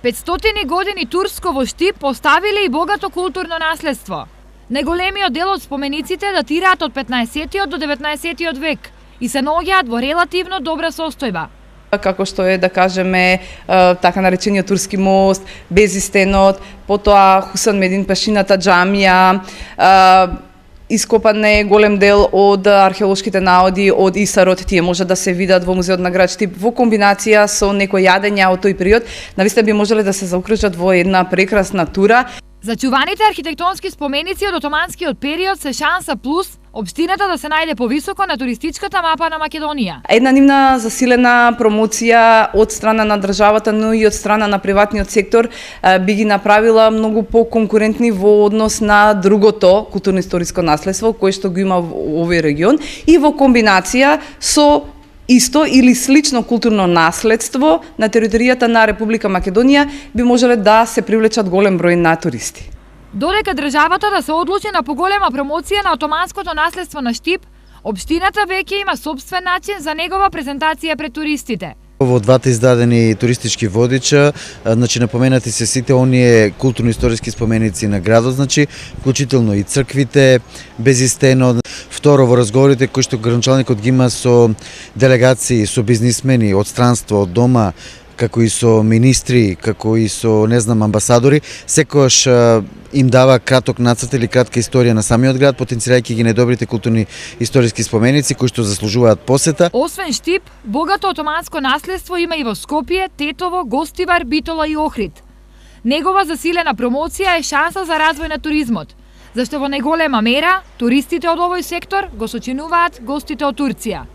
500 години турско во Штип поставиле и богато културно наследство. Најголемиот дел од спомениците датираат од 15 до 19 век и се наоѓаат во релативно добра состојба. Како што е, да кажеме, така наречениот турски мост, Безистенот, потоа Хусан Медин Пашината џамија, ископан е голем дел од археолошките наоди од Исарот, тие може да се видат во музеот на град Штип во комбинација со некои јадења од тој период, навистина би можеле да се заокружат во една прекрасна тура. Зачуваните архитектонски споменици од отоманскиот период се шанса плюс општината да се најде повисоко на туристичката мапа на Македонија. Една нивна засилена промоција од страна на државата, но и од страна на приватниот сектор би ги направила многу поконкурентни во однос на другото културно-историско наследство кое што го има во овој регион и во комбинација со исто или слично културно наследство на територијата на Република Македонија би можеле да се привлечат голем број на туристи. Додека државата да се одлучи на поголема промоција на отоманското наследство на Штип, општината веќе има сопствен начин за негова презентација пред туристите. Во двата издадени туристички водича, напоменати се сите оние културно-историски споменици на градот, вклучително и црквите, Безистенот. Второ, во разговорите кои што градоначалникот ги има со делегации, со бизнисмени од странство, од дома, како и со министри, како и со, амбасадори, секогаш им дава краток нацрт или кратка историја на самиот град, потенцирајќи ги најдобрите културни историски споменици кои што заслужуваат посета. Освен Штип, богато отоманско наследство има и во Скопје, Тетово, Гостивар, Битола и Охрид. Негова засилена промоција е шанса за развој на туризмот, зашто во најголема мера туристите од овој сектор го сочинуваат гостите од Турција.